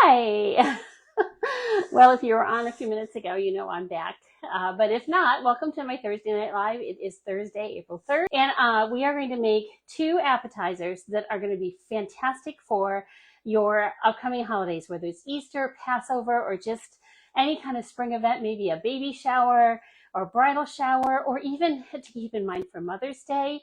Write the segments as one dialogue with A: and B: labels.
A: Hi! Well, if you were on a few minutes ago, you know I'm back. But if not, welcome to my Thursday Night Live. It is Thursday, April 3rd. And we are going to make 2 appetizers that are going to be fantastic for your upcoming holidays, whether it's Easter, Passover, or just any kind of spring event, maybe a baby shower or bridal shower, or even to keep in mind for Mother's Day.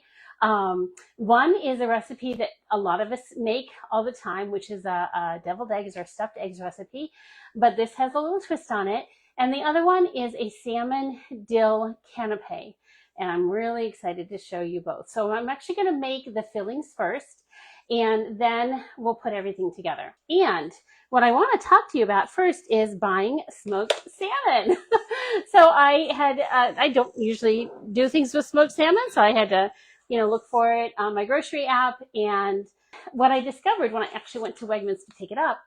A: One is a recipe that a lot of us make all the time, which is a deviled eggs or stuffed eggs recipe, but this has a little twist on it. And the other one is a salmon dill canapé. And I'm really excited to show you both. So I'm actually going to make the fillings first, and then we'll put everything together. And what I want to talk to you about first is buying smoked salmon. So I don't usually do things with smoked salmon, so I had to look for it on my grocery app. And what I discovered when I actually went to Wegmans to pick it up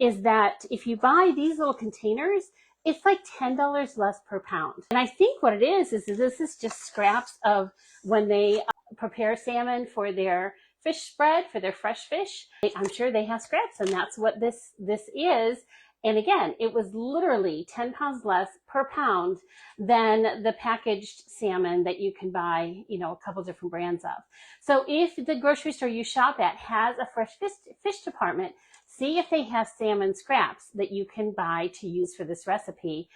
A: is that if you buy these little containers, it's like $10 less per pound. And I think what it is this is just scraps of when they prepare salmon for their fish spread, for their fresh fish. I'm sure they have scraps, and that's what this is. And again, it was literally 10 pounds less per pound than the packaged salmon that you can buy, a couple different brands of. So if the grocery store you shop at has a fresh fish department, see if they have salmon scraps that you can buy to use for this recipe,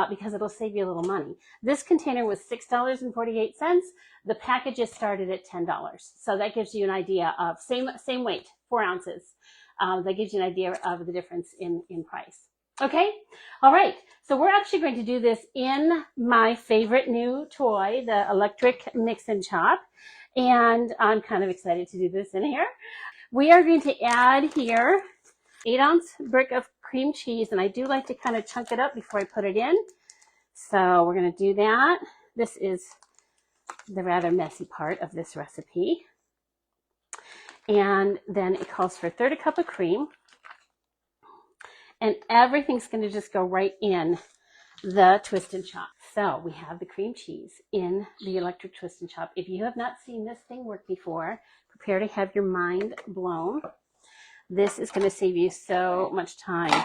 A: because it'll save you a little money. This container was $6.48. The packages started at $10. So that gives you an idea of same weight, 4 ounces. That gives you an idea of the difference in price. Okay, all right. So we're actually going to do this in my favorite new toy, the electric mix and chop. And I'm kind of excited to do this in here. We are going to add here 8-ounce brick of cream cheese, and I do like to kind of chunk it up before I put it in. So we're going to do that. This is the rather messy part of this recipe. And then it calls for 1/3 cup of cream. And everything's going to just go right in the twist and chop. So we have the cream cheese in the electric twist and chop. If you have not seen this thing work before, prepare to have your mind blown. This is going to save you so much time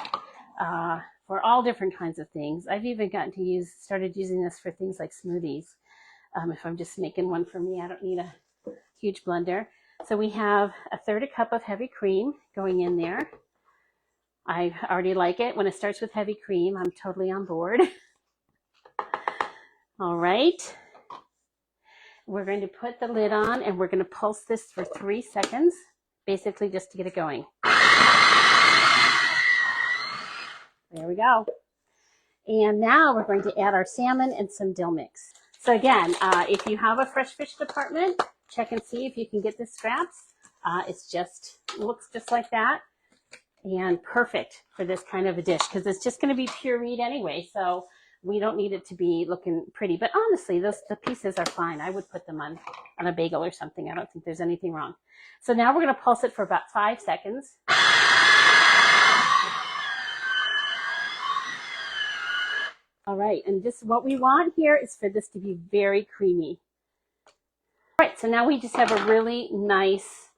A: for all different kinds of things. I've even started using this for things like smoothies. If I'm just making one for me, I don't need a huge blender. So we have 1/3 cup of heavy cream going in there. I already like it. When it starts with heavy cream, I'm totally on board. All right. We're going to put the lid on, and we're going to pulse this for 3 seconds, basically just to get it going. There we go. And now we're going to add our salmon and some dill mix. So again, if you have a fresh fish department, check and see if you can get the scraps. It looks just like that, and perfect for this kind of a dish because it's just going to be pureed anyway. So we don't need it to be looking pretty. But honestly, the pieces are fine. I would put them on a bagel or something. I don't think there's anything wrong. So now we're going to pulse it for about 5 seconds. All right, and what we want here is for this to be very creamy. All right, so now we just have a really nice,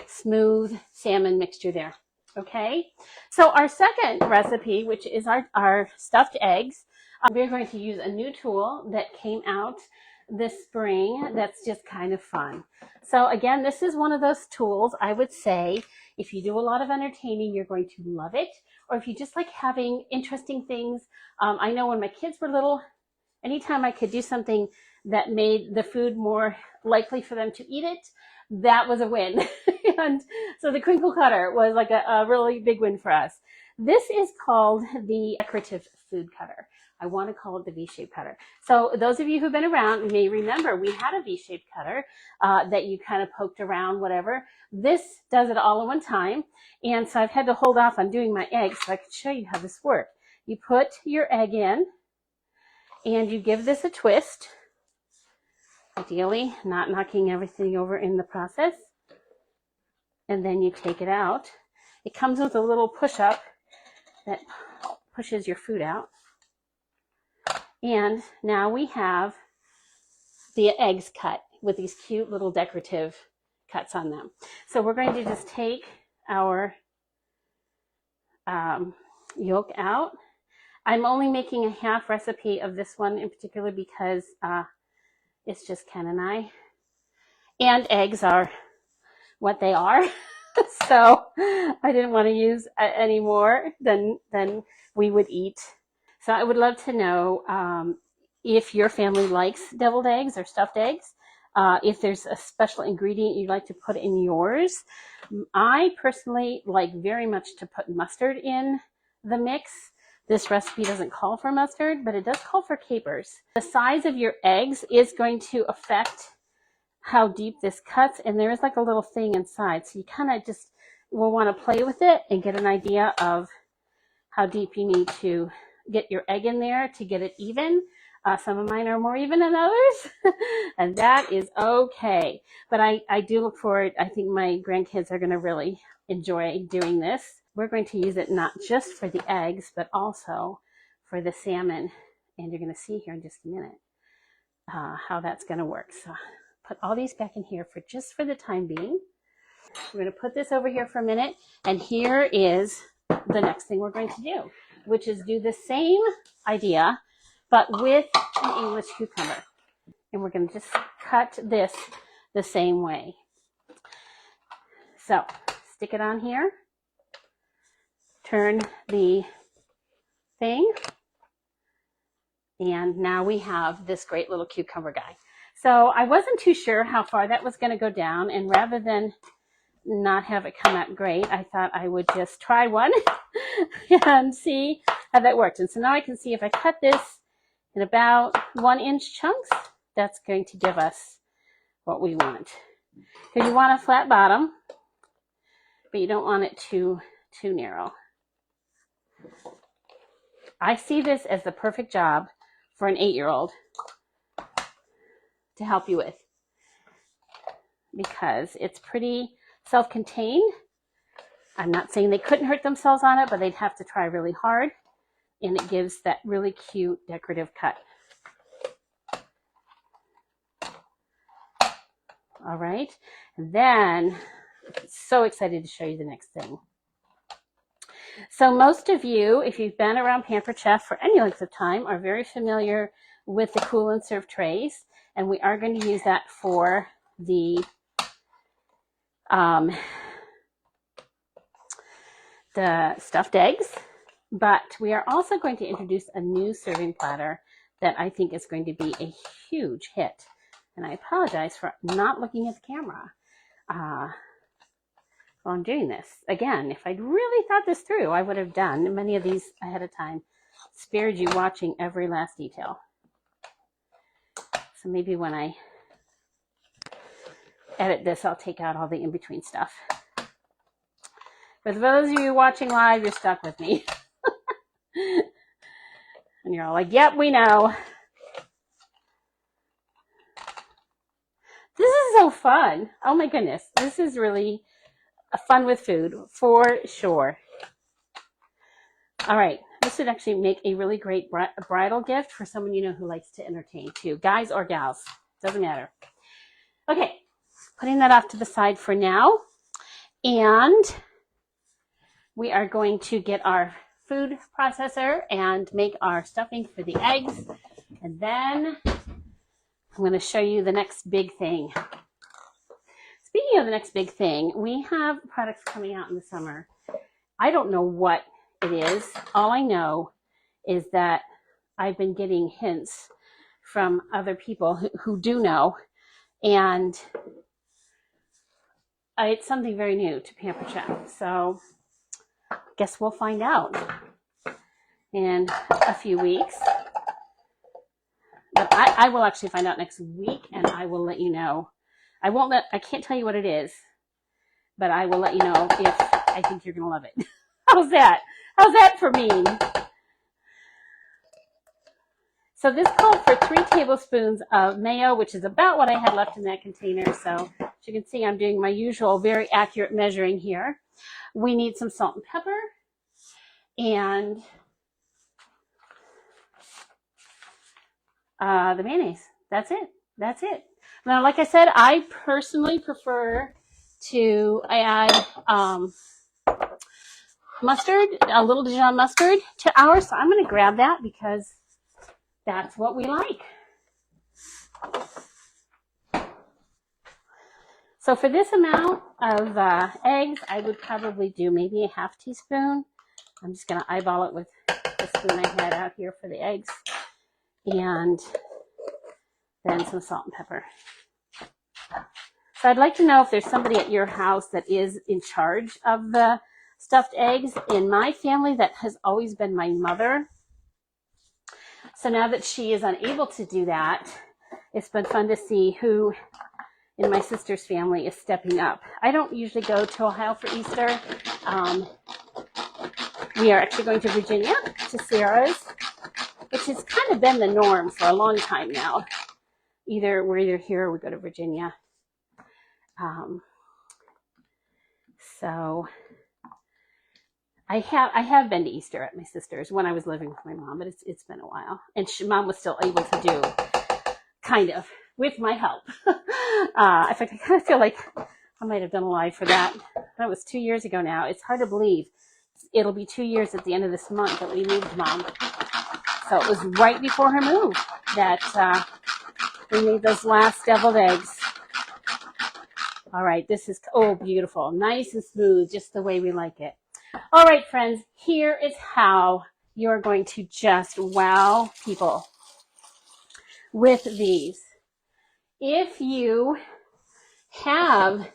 A: smooth salmon mixture there. Okay, so our second recipe, which is our stuffed eggs, we're going to use a new tool that came out this spring that's just kind of fun. So again, this is one of those tools I would say if you do a lot of entertaining, you're going to love it. Or if you just like having interesting things. I know when my kids were little, anytime I could do something that made the food more likely for them to eat it, that was a win. And so the crinkle cutter was like a really big win for us. This is called the decorative food cutter. I want to call it the V-shaped cutter. So those of you who've been around may remember we had a V-shaped cutter that you kind of poked around, whatever. This does it all at one time. And so I've had to hold off on doing my eggs so I can show you how this works. You put your egg in and you give this a twist, ideally not knocking everything over in the process. And then you take it out. It comes with a little push-up that pushes your food out. And now we have the eggs cut with these cute little decorative cuts on them. So we're going to just take our yolk out. I'm only making a half recipe of this one in particular because it's just Ken and I. And eggs are what they are. So I didn't want to use any more than we would eat. So I would love to know if your family likes deviled eggs or stuffed eggs. If there's a special ingredient you'd like to put in yours. I personally like very much to put mustard in the mix. This recipe doesn't call for mustard, but it does call for capers. The size of your eggs is going to affect how deep this cuts, and there is like a little thing inside, so you kind of just will want to play with it and get an idea of how deep you need to get your egg in there to get it even. Some of mine are more even than others, and that is okay. But I do look forward. I think my grandkids are going to really enjoy doing this. We're going to use it not just for the eggs, but also for the salmon. And you're going to see here in just a minute how that's going to work. So put all these back in here for just for the time being. We're going to put this over here for a minute. And here is the next thing we're going to do, which is do the same idea, but with an English cucumber. And we're going to just cut this the same way. So stick it on here. Turn the thing. And now we have this great little cucumber guy. So I wasn't too sure how far that was going to go down. And rather than not have it come out great, I thought I would just try one and see how that worked. And so now I can see if I cut this in about 1-inch chunks, that's going to give us what we want. Because you want a flat bottom, but you don't want it too narrow. I see this as the perfect job for an 8-year-old to help you with, because it's pretty self-contained. I'm not saying they couldn't hurt themselves on it, but they'd have to try really hard, and it gives that really cute decorative cut. All right, and then I'm so excited to show you the next thing. So most of you, if you've been around Pampered Chef for any length of time, are very familiar with the cool and serve trays, and we are going to use that for the stuffed eggs, but we are also going to introduce a new serving platter that I think is going to be a huge hit. And I apologize for not looking at the camera while I'm doing this. Again, if I'd really thought this through, I would have done many of these ahead of time, spared you watching every last detail. So maybe when I edit this, I'll take out all the in-between stuff. For those of you watching live, you're stuck with me. And you're all like, yep, we know. This is so fun. Oh my goodness. This is really fun with food, for sure. All right. This would actually make a really great bridal gift for someone you know who likes to entertain too. Guys or gals. Doesn't matter. Okay. Putting that off to the side for now. And we are going to get our food processor and make our stuffing for the eggs. And then I'm going to show you the next big thing. Speaking of the next big thing, we have products coming out in the summer. I don't know what it is. All I know is that I've been getting hints from other people who do know. And it's something very new to Pampered Chef. So I guess we'll find out in a few weeks. But I will actually find out next week, and I will let you know. I can't tell you what it is, but I will let you know if I think you're going to love it. How's that? How's that for mean? So this called for 3 tablespoons of mayo, which is about what I had left in that container. So as you can see, I'm doing my usual very accurate measuring here. We need some salt and pepper, and the mayonnaise. That's it. That's it. Now, like I said, I personally prefer to add mustard, a little Dijon mustard to ours. So I'm going to grab that because that's what we like. So for this amount of eggs, I would probably do maybe a half teaspoon. I'm just going to eyeball it with the spoon I had out here for the eggs. And then some salt and pepper. So I'd like to know if there's somebody at your house that is in charge of the stuffed eggs. In my family, that has always been my mother. So now that she is unable to do that, it's been fun to see who in my sister's family is stepping up. I don't usually go to Ohio for Easter. We are actually going to Virginia, to Sarah's, which has kind of been the norm for a long time now. We're either here or we go to Virginia. So I have been to Easter at my sister's when I was living with my mom, but it's been a while. And mom was still able to do, kind of, with my help. In fact, I kind of feel like I might have done a live for that. That was 2 years ago now. It's hard to believe. It'll be 2 years at the end of this month that we moved mom. So it was right before her move that we made those last deviled eggs. All right, this is, oh, beautiful. Nice and smooth, just the way we like it. All right, friends, here is how you're going to just wow people with these. If you have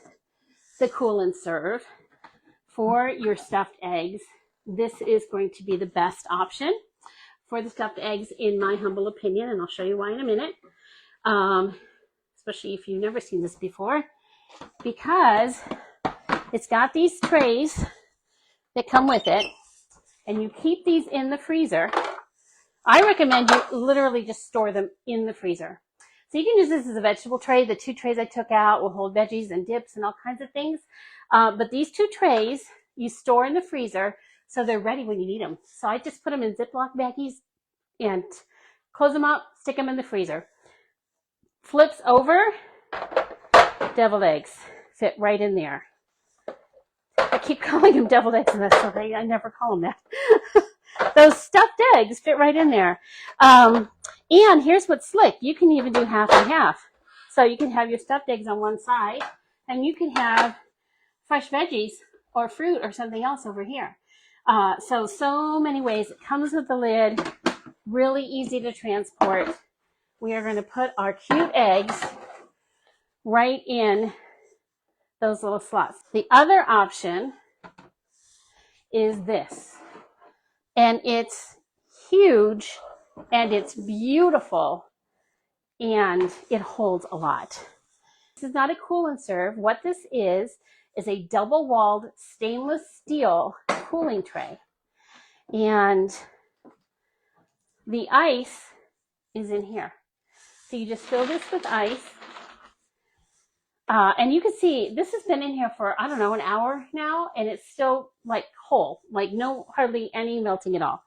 A: the cool and serve for your stuffed eggs, this is going to be the best option for the stuffed eggs, in my humble opinion, and I'll show you why in a minute, especially if you've never seen this before, because it's got these trays that come with it, and you keep these in the freezer. I recommend you literally just store them in the freezer. So you can use this as a vegetable tray. The 2 trays I took out will hold veggies and dips and all kinds of things. But these 2 trays you store in the freezer so they're ready when you need them. So I just put them in Ziploc baggies and close them up, stick them in the freezer. Flips over, deviled eggs fit right in there. I keep calling them deviled eggs, and that's okay. I never call them that. Those stuffed eggs fit right in there. And here's what's slick. You can even do half and half. So you can have your stuffed eggs on one side, and you can have fresh veggies or fruit or something else over here. So many ways. It comes with the lid. Really easy to transport. We are going to put our cute eggs right in those little slots. The other option is this. And it's huge, and it's beautiful, and it holds a lot. This is not a cool and serve. What this is a double-walled stainless steel cooling tray. And the ice is in here. So you just fill this with ice. And you can see this has been in here for, I don't know, an hour now, and it's still like whole, like hardly any melting at all.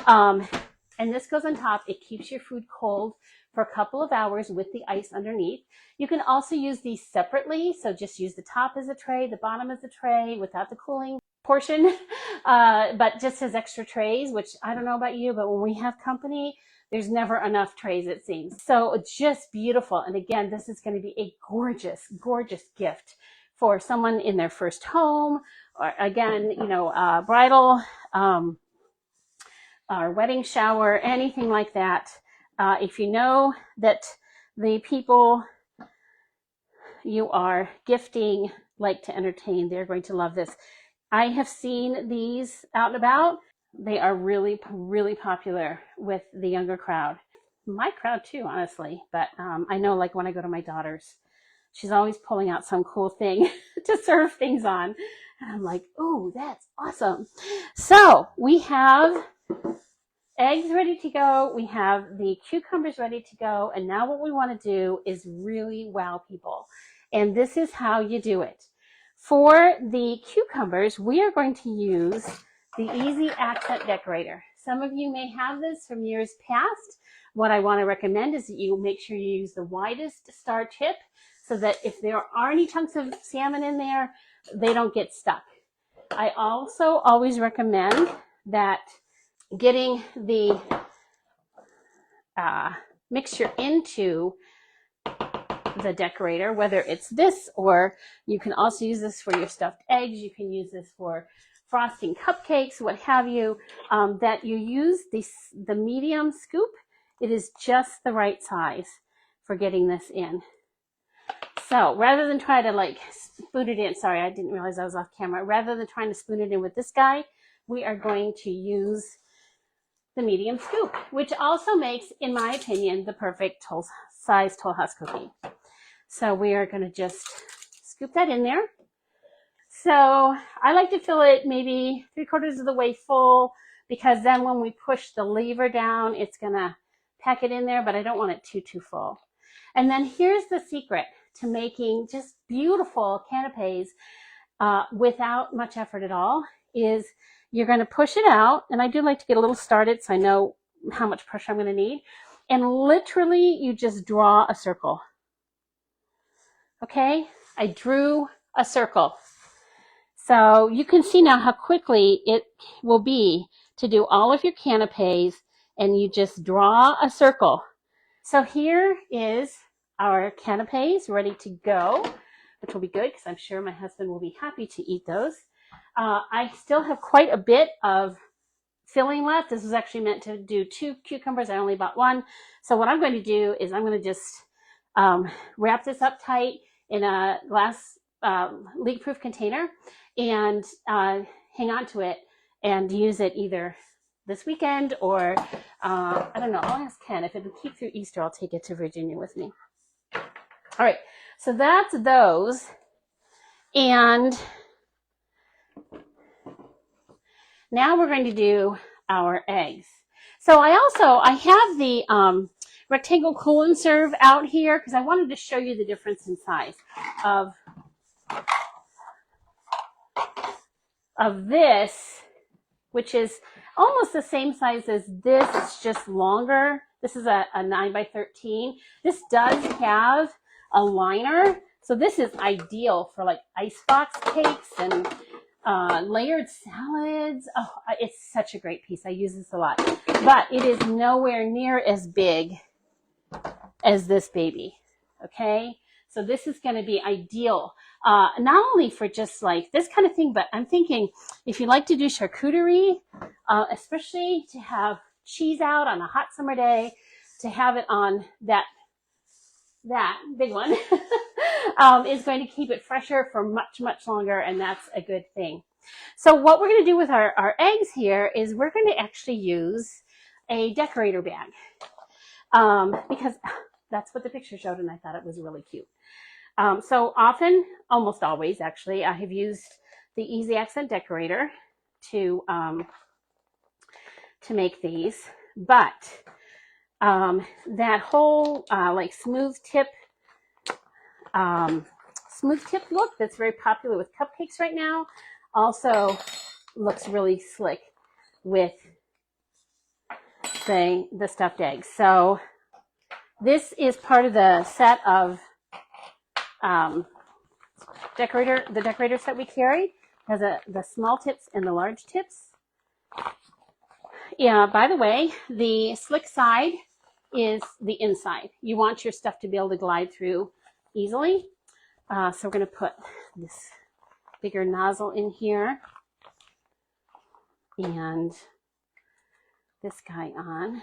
A: And this goes on top. It keeps your food cold for a couple of hours with the ice underneath. You can also use these separately. So just use the top as a tray, the bottom as a tray without the cooling portion, but just as extra trays, which I don't know about you, but when we have company, there's never enough trays, it seems. So just beautiful. And again, this is going to be a gorgeous, gorgeous gift for someone in their first home, or again, bridal, or wedding shower, anything like that. If you know that the people you are gifting like to entertain, they're going to love this. I have seen these out and about. They are really, really popular with the younger crowd. My crowd too, honestly. But I know, like, when I go to my daughter's, she's always pulling out some cool thing to serve things on. And I'm like, oh, that's awesome. So we have eggs ready to go. We have the cucumbers ready to go. And now what we want to do is really wow people. And this is how you do it. For the cucumbers, we are going to use the Easy Accent Decorator. Some of you may have this from years past. What I want to recommend is that you make sure you use the widest star tip so that if there are any chunks of salmon in there, they don't get stuck. I also always recommend that getting the mixture into the decorator, whether it's this, or you can also use this for your stuffed eggs, you can use this for frosting cupcakes, what have you, that you use the medium scoop. It is just the right size for getting this in. So rather than try to like spoon it in, sorry, I didn't realize I was off camera. Rather than trying to spoon it in with this guy, we are going to use the medium scoop, which also makes, in my opinion, the perfect size Toll House cookie. So we are going to just scoop that in there. So I like to fill it maybe 3/4 of the way full, because then when we push the lever down, it's going to pack it in there, but I don't want it too full. And then here's the secret to making just beautiful canapes without much effort at all, is you're going to push it out. And I do like to get a little started so I know how much pressure I'm going to need. And literally you just draw a circle. Okay, I drew a circle. So you can see now how quickly it will be to do all of your canapes, and you just draw a circle. So here is our canapes ready to go, which will be good because I'm sure my husband will be happy to eat those. I still have quite a bit of filling left. This was actually meant to do 2 cucumbers. I only bought 1. So what I'm going to do is I'm going to just wrap this up tight in a glass leak-proof container and hang on to it and use it either this weekend or I don't know. I'll ask Ken if it'll keep through Easter. I'll take it to Virginia with me. All right, so that's those. And now we're going to do our eggs. So I have the rectangle cool and serve out here because I wanted to show you the difference in size of this, which is almost the same size as this. It's just longer. This is a 9x13. This does have a liner. So this is ideal for like icebox cakes and layered salads. Oh, it's such a great piece. I use this a lot. But it is nowhere near as big as this baby. Okay? So this is going to be ideal. Not only for just like this kind of thing, but I'm thinking if you like to do charcuterie, especially to have cheese out on a hot summer day, to have it on that big one is going to keep it fresher for much longer, and that's a good thing. So what we're going to do with our eggs here is we're going to actually use a decorator bag because that's what the picture showed, and I thought it was really cute. So often, almost always actually, I have used the Easy Accent decorator to make these, but that whole like smooth tip look that's very popular with cupcakes right now also looks really slick with the stuffed eggs. So this is part of the set of the decorator set we carry. It has the small tips and the large tips. Yeah, by the way, the slick side is the inside. You want your stuff to be able to glide through easily. So we're going to put this bigger nozzle in here and this guy on.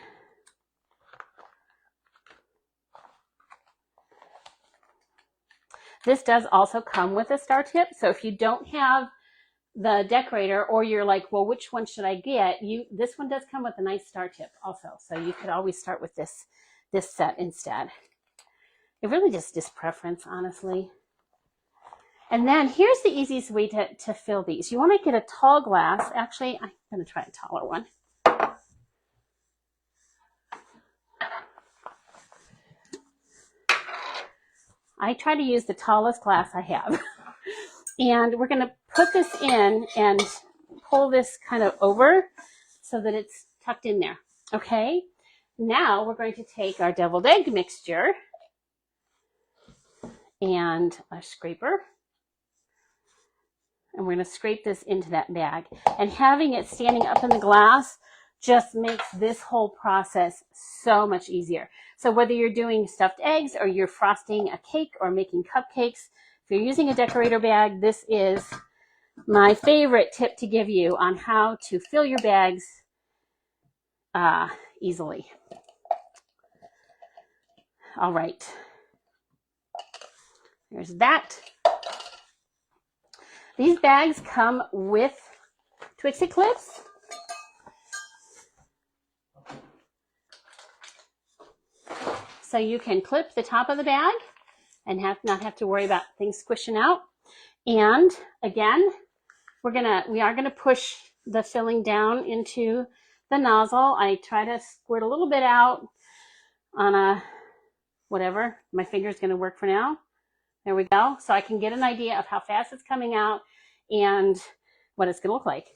A: This does also come with a star tip. So if you don't have the decorator, or you're like, well, which one should I get? This one does come with a nice star tip also. So you could always start with this set instead. It really just is preference, honestly. And then here's the easiest way to fill these. You want to get a tall glass. Actually, I'm going to try a taller one. I try to use the tallest glass I have. And we're going to put this in and pull this kind of over so that it's tucked in there. Okay? Now we're going to take our deviled egg mixture and a scraper. And we're going to scrape this into that bag. And having it standing up in the glass just makes this whole process so much easier. So whether you're doing stuffed eggs or you're frosting a cake or making cupcakes, if you're using a decorator bag, this is my favorite tip to give you on how to fill your bags easily. All right. There's that. These bags come with Twix-It clips. So you can clip the top of the bag and not have to worry about things squishing out. And again, we are gonna push the filling down into the nozzle. I try to squirt a little bit out on a whatever. My finger's gonna work for now. There we go. So I can get an idea of how fast it's coming out and what it's gonna look like.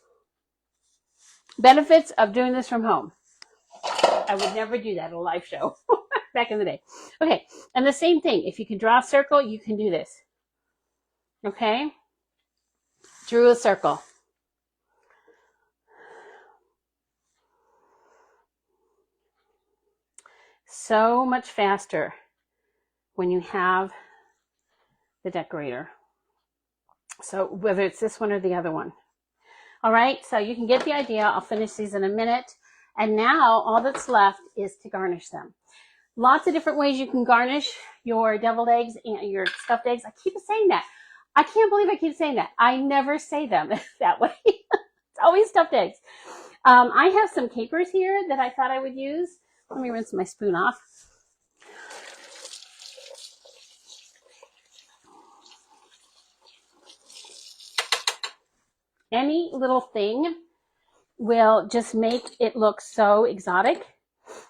A: Benefits of doing this from home. I would never do that at a live show back in the day. Okay, and the same thing. If you can draw a circle, you can do this. Okay, drew a circle. So much faster when you have the decorator. So whether it's this one or the other one. All right, so you can get the idea. I'll finish these in a minute. And now all that's left is to garnish them. Lots of different ways you can garnish your deviled eggs and your stuffed eggs. I keep saying that. I can't believe I keep saying that. I never say them that way. It's always stuffed eggs. I have some capers here that I thought I would use. Let me rinse my spoon off. Any little thing will just make it look so exotic.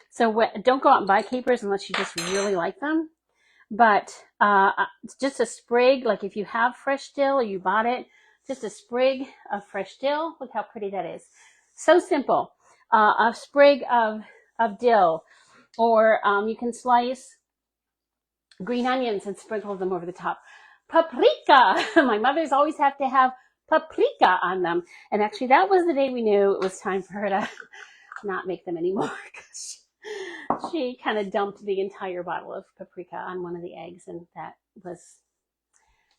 A: So don't go out and buy capers unless you just really like them. But just a sprig, like if you have fresh dill or you bought it, just a sprig of fresh dill. Look how pretty that is. So simple. A sprig of dill, or you can slice green onions and sprinkle them over the top. Paprika. My mothers always have to have paprika on them. And actually that was the day we knew it was time for her to not make them anymore. She kind of dumped the entire bottle of paprika on one of the eggs, and that was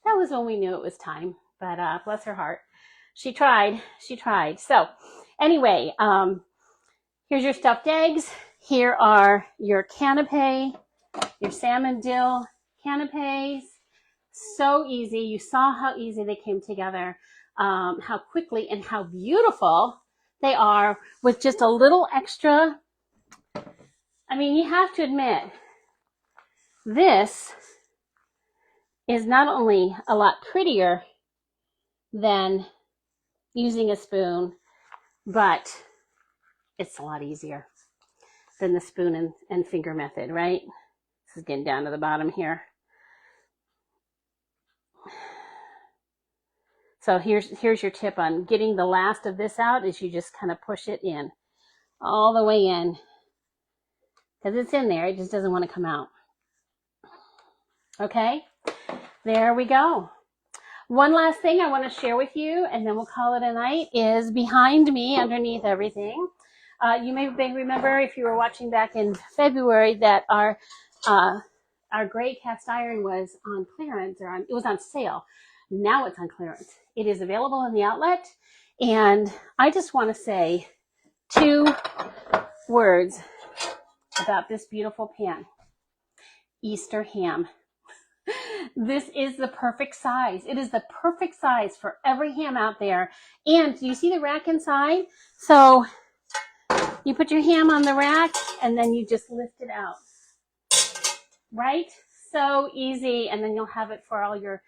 A: when we knew it was time. But bless her heart, she tried. So anyway, here's your stuffed eggs. Here are your canapé, your salmon dill canapés. So easy. You saw how easy they came together, how quickly and how beautiful they are with just a little extra. I mean, you have to admit, this is not only a lot prettier than using a spoon, but it's a lot easier than the spoon and finger method, right? This is getting down to the bottom here. So here's your tip on getting the last of this out, is you just kind of push it in, all the way in. Because it's in there, it just doesn't want to come out. Okay, there we go. One last thing I want to share with you, and then we'll call it a night, is behind me, underneath everything. You may remember, if you were watching back in February, that our gray cast iron was on clearance, it was on sale. Now it's on clearance. It is available in the outlet, and I just want to say 2 words about this beautiful pan. Easter ham. This is the perfect size. It is the perfect size for every ham out there. And do you see the rack inside? So you put your ham on the rack and then you just lift it out. Right? So easy. And then you'll have it for all your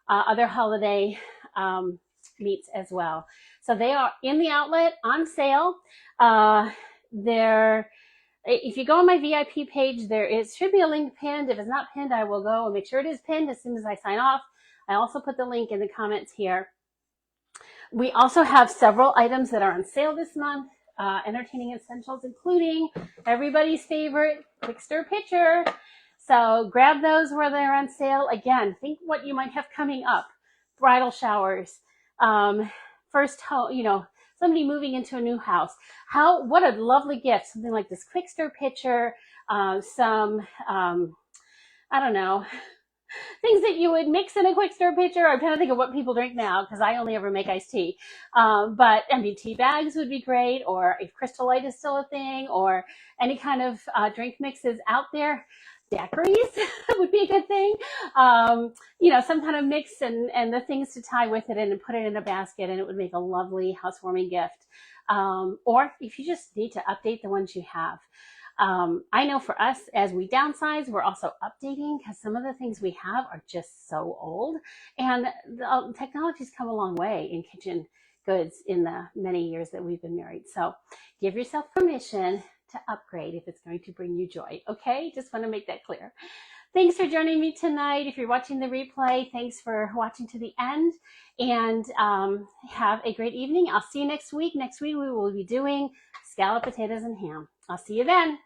A: other holiday meats as well. So they are in the outlet on sale. If you go on my VIP page, should be a link pinned. If it's not pinned, I will go and make sure it is pinned as soon as I sign off. I also put the link in the comments here. We also have several items that are on sale this month, entertaining essentials, including everybody's favorite Quick Stir pitcher. So grab those where they're on sale. Again, think what you might have coming up. Bridal showers, first home, somebody moving into a new house. What a lovely gift. Something like this quick stir pitcher, some, I don't know, things that you would mix in a quick stir pitcher. I'm trying to think of what people drink now because I only ever make iced tea. But I mean, tea bags would be great, or if Crystal Light is still a thing, or any kind of drink mixes out there. Daiquiris would be a good thing. Some kind of mix and the things to tie with it and put it in a basket, and it would make a lovely housewarming gift. Or if you just need to update the ones you have. I know for us, as we downsize, we're also updating because some of the things we have are just so old, and the technology's come a long way in kitchen goods in the many years that we've been married. So give yourself permission to upgrade if it's going to bring you joy. Okay, just want to make that clear. Thanks for joining me tonight. If you're watching the replay, thanks for watching to the end, and have a great evening. I'll see you next week. Next week we will be doing scalloped potatoes and ham. I'll see you then.